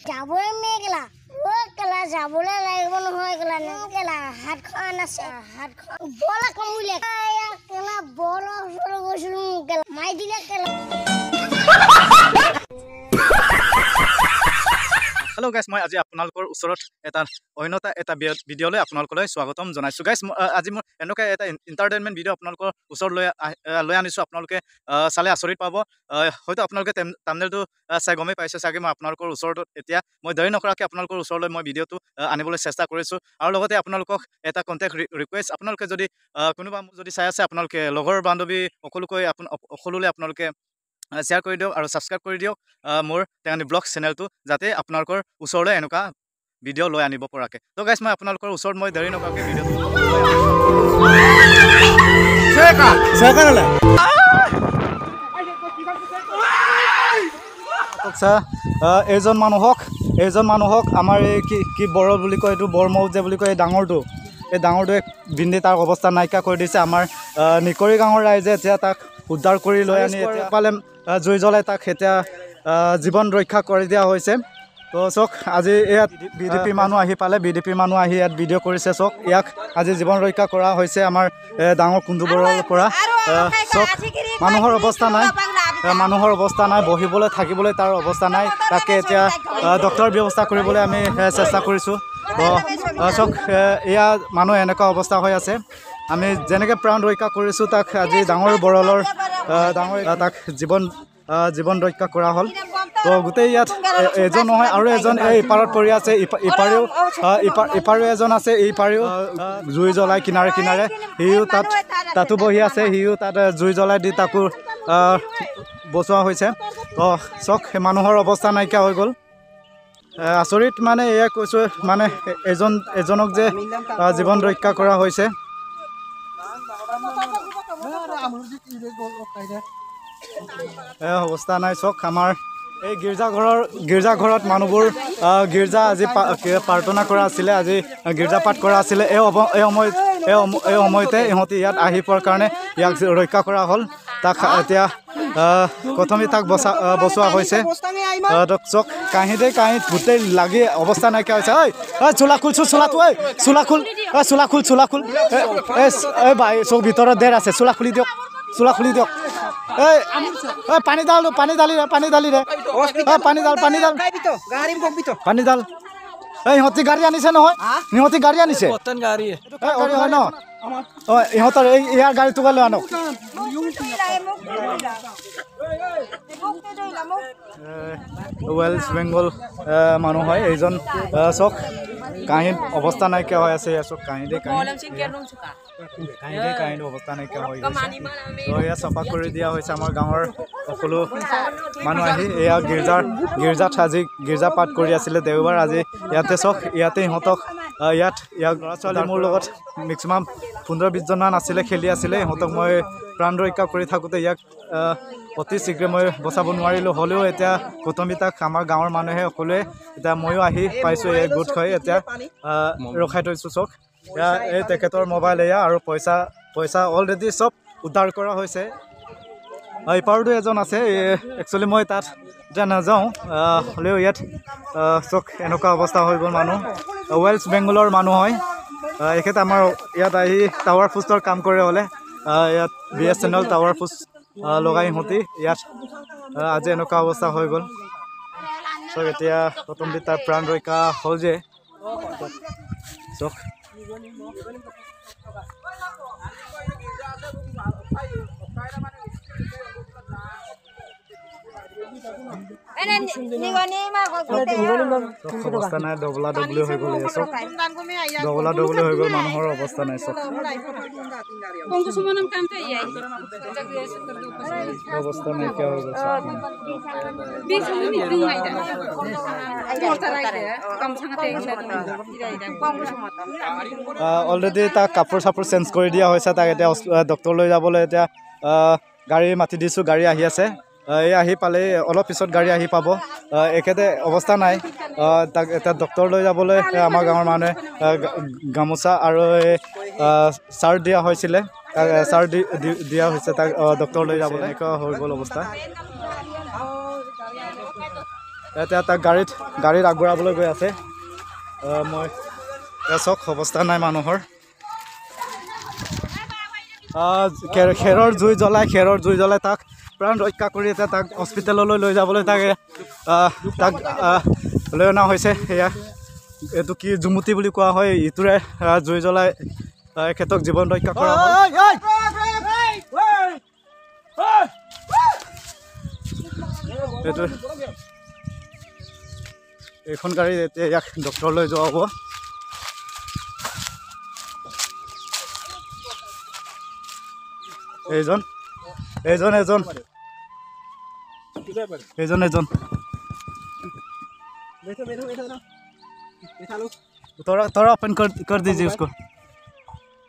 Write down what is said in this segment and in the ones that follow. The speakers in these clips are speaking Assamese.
যাবই মেঘলা কেলা যাবলৈ লাগিব নহয় কেলা হাতখন আছে হাতখন বল কমিলে কেলা বল গৈছিলো কেলা মাই দিলে কেলা हेलो गाइस मैं आज आपनालोকৰ ওচৰত এটা অন্যতা এটা ভিডিঅ'লৈ আপোনালোকলৈ স্বাগতম জনাইছো গাইস আজি মই এনেকুৱা এটা এন্টাৰটেইনমেন্ট ভিডিঅ' আপোনালোকৰ ওচৰত লৈ আনিছো আপোনালোকে চালে আচৰিত পাব হয়তো আপোনালোকে থাম্বনেলটো চাই গমে পাইছে চাগে মই আপোনালোকৰ ওচৰত এতিয়া মই দেৰি নকৰাকৈ আপোনালোকৰ ওচৰলৈ মই ভিডিঅ'টো আনিবলৈ চেষ্টা কৰিছো আৰু লগতে আপোনালোকক এটা কন্টেক্ট ৰিকুৱেষ্ট আপোনালোকে যদি কোনোবা যদি চাই আছে আপোনালোকে লগৰ বান্ধৱী সকলোলৈ আপোনালোকে শ্বেয়াৰ কৰি দিয়ক আৰু সাবস্ক্ৰাইব কৰি দিয়ক মোৰ টেঙানী ব্লগ চেনেলটো যাতে আপোনালোকৰ ওচৰলৈ এনেকুৱা ভিডিঅ' লৈ আনিব পৰাকে তো গাইস মই আপোনালোকৰ ওচৰত মই দেৰি নকৰাকৈ ভিডিঅ'টো এইজন মানুহক আমাৰ এই কি বৰ বুলি কয় এইটো বৰমৌ যে বুলি কয় এই ডাঙৰটোৱে বিন্ধি তাৰ অৱস্থা নাইকিয়া কৰি দিছে আমাৰ নিকৰি গাঁৱৰ ৰাইজে এতিয়া তাক উদ্ধাৰ কৰি লৈ আনি এতিয়া পালে জুই জ্বলাই তাক এতিয়া জীৱন ৰক্ষা কৰি দিয়া হৈছে তো চক আজি ইয়াত বিডিপি মানুহ আহি পালে বিডিপি মানুহ আহি ইয়াত ভিডিঅ' কৰিছে চক ইয়াক আজি জীৱন ৰক্ষা কৰা হৈছে আমাৰ ডাঙৰ কুন্দুবৰৰ পৰা চক মানুহৰ অৱস্থা নাই বহিবলৈ থাকিবলৈ তাৰ অৱস্থা নাই তাকে এতিয়া ডক্টৰ ব্যৱস্থা কৰিবলৈ আমি চেষ্টা কৰিছোঁ তো চক এয়া মানুহ এনেকুৱা অৱস্থা হৈ আছে আমি যেনেকৈ প্ৰাণ ৰক্ষা কৰিছোঁ তাক আজি ডাঙৰ বৰলৰ তাক জীৱন ৰক্ষা কৰা হ'ল তো গোটেই ইয়াত এজন নহয় আৰু এজন এই ইপাৰত পৰি আছে ইপাৰেও এজন আছে ইপাৰেও জুই জ্বলাই কিনাৰে সিও তাতো বহি আছে সিও তাত জুই জ্বলাই দি তাকো বচোৱা হৈছে তো চক মানুহৰ অৱস্থা নাইকিয়া হৈ গ'ল আচৰিত মানে এয়া কৈছোঁ মানে এজনক যে জীৱন ৰক্ষা কৰা হৈছে অৱস্থা নাই চক আমাৰ এই গীৰ্জাঘৰত মানুহবোৰ গীৰ্জা আজি প্ৰাৰ্থনা কৰা আছিলে আজি গীৰ্জা পাঠ কৰা আছিলে এই সময়তে ইহঁতি ইয়াত আহি পোৱাৰ কাৰণে ইয়াক ৰক্ষা কৰা হ'ল তাক এতিয়া প্ৰথমে তাক বচোৱা হৈছে চক কাঁহিত গোটেই লাগি অৱস্থা নাইকিয়া হৈছে চোলা খোল এই বাই চক ভিতৰত দেৰ আছে চোলা খুলি দিয়ক এই পানী ঢালি দে পানী ঢাল এই ইহঁতি গাড়ী আনিছে নহয় হয় ন ইহঁতৰ ইয়াৰ গাড়ীটো লৈ আনক ৱেষ্ট বেংগল মানুহ হয় এইজন চক কাহিনী অৱস্থা নাইকিয়া হৈ আছে চক কাহিনী অৱস্থা নাইকিয়া হৈ গৈছে তো এয়া চফা কৰি দিয়া হৈছে আমাৰ গাঁৱৰ সকলো মানুহ আহি এয়া গীৰ্জাত আজি গীৰ্জা পাঠ কৰি আছিলে দেওবাৰ আজি ইয়াতে চক ইয়াতে ইহঁতক ইয়াক ল'ৰা ছোৱালী মোৰ লগত মেক্সিমাম 15-20 জনমান আছিলে খেলি আছিলে ইহঁতক মই প্ৰাণ ৰক্ষা কৰি থাকোঁতে ইয়াক অতি শীঘ্ৰে মই বচাব নোৱাৰিলোঁ হ'লেও এতিয়া প্ৰথমে তাক আমাৰ গাঁৱৰ মানুহে সকলোৱে এতিয়া ময়ো আহি পাইছোঁ এই গোট হৈ এতিয়া ৰখাই থৈছোঁ চক এয়া এই তেখেতৰ মোবাইল এয়া আৰু পইচা অলৰেডি চব উদ্ধাৰ কৰা হৈছে ইপাৰতো এজন আছে একচুৱেলি মই তাত এতিয়া নাযাওঁ হ'লেও ইয়াত চক এনেকুৱা অৱস্থা হৈ গ'ল মানুহ ৱেষ্ট বেংগলৰ মানুহ হয় এখেত আমাৰ ইয়াত আহি টাৱাৰ পোষ্টৰ কাম কৰে হ'লে ইয়াত BSNL টাৱাৰ পোষ্ট লগাই ইহঁতি ইয়াত আজি এনেকুৱা অৱস্থা হৈ গ'ল চক এতিয়া প্ৰথমতে তাৰ প্ৰাণ ৰক্ষা হ'ল যে চক অৱস্থা নাই ডবলা ডবলি হৈ গ'ল মানুহৰ অৱস্থা নাই চব অৱস্থা নাইকিয়া হৈ গৈছে অলৰেডি তাক কাপোৰ চাপোৰ চেঞ্জ কৰি দিয়া হৈছে তাক এতিয়া ডক্টৰ লৈ যাবলৈ এতিয়া গাড়ী মাতি দিছোঁ গাড়ী আহি আছে এই আহি পালে অলপ পিছত গাড়ী আহি পাব একেতে অৱস্থা নাই তাক এটা ডক্টৰ লৈ যাবলৈ আমাৰ গাঁৱৰ মানুহে গামোচা আৰু চাৰ্ট দিয়া হৈছিলে চাৰ্ট দিয়া হৈছে তাক ডক্টৰ লৈ যাবলৈ এনেকুৱা হৈ গ'ল অৱস্থা এতিয়া তাক গাড়ীত আগবঢ়াবলৈ গৈ আছে মই চাওক অৱস্থা নাই মানুহৰ খেৰৰ জুই জ্বলাই তাক প্ৰাণ ৰক্ষা কৰি এতিয়া তাক হস্পিটেললৈ লৈ যাবলৈ তাক লৈ অনা হৈছে সেয়া এইটো কি জুমুতি বুলি কোৱা হয় ইটোৰে জুই জ্বলাই এখেতক জীৱন ৰক্ষা কৰা এইটো এইখন গাড়ী এতিয়া ইয়াক ডক্টৰলৈ যোৱা হ'ব এজন थोड़ा ओपन कर दीजिए उसको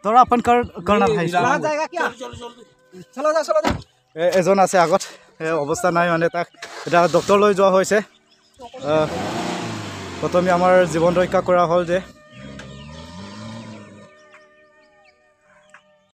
थोड़ा ओपन करना भाई एजन আছে আগত অৱস্থা নাই মানে তাক এটা ডক্টৰ লৈ যোৱা হৈছে প্ৰথমে আমাৰ জীৱন ৰক্ষা কৰা হ'ল যে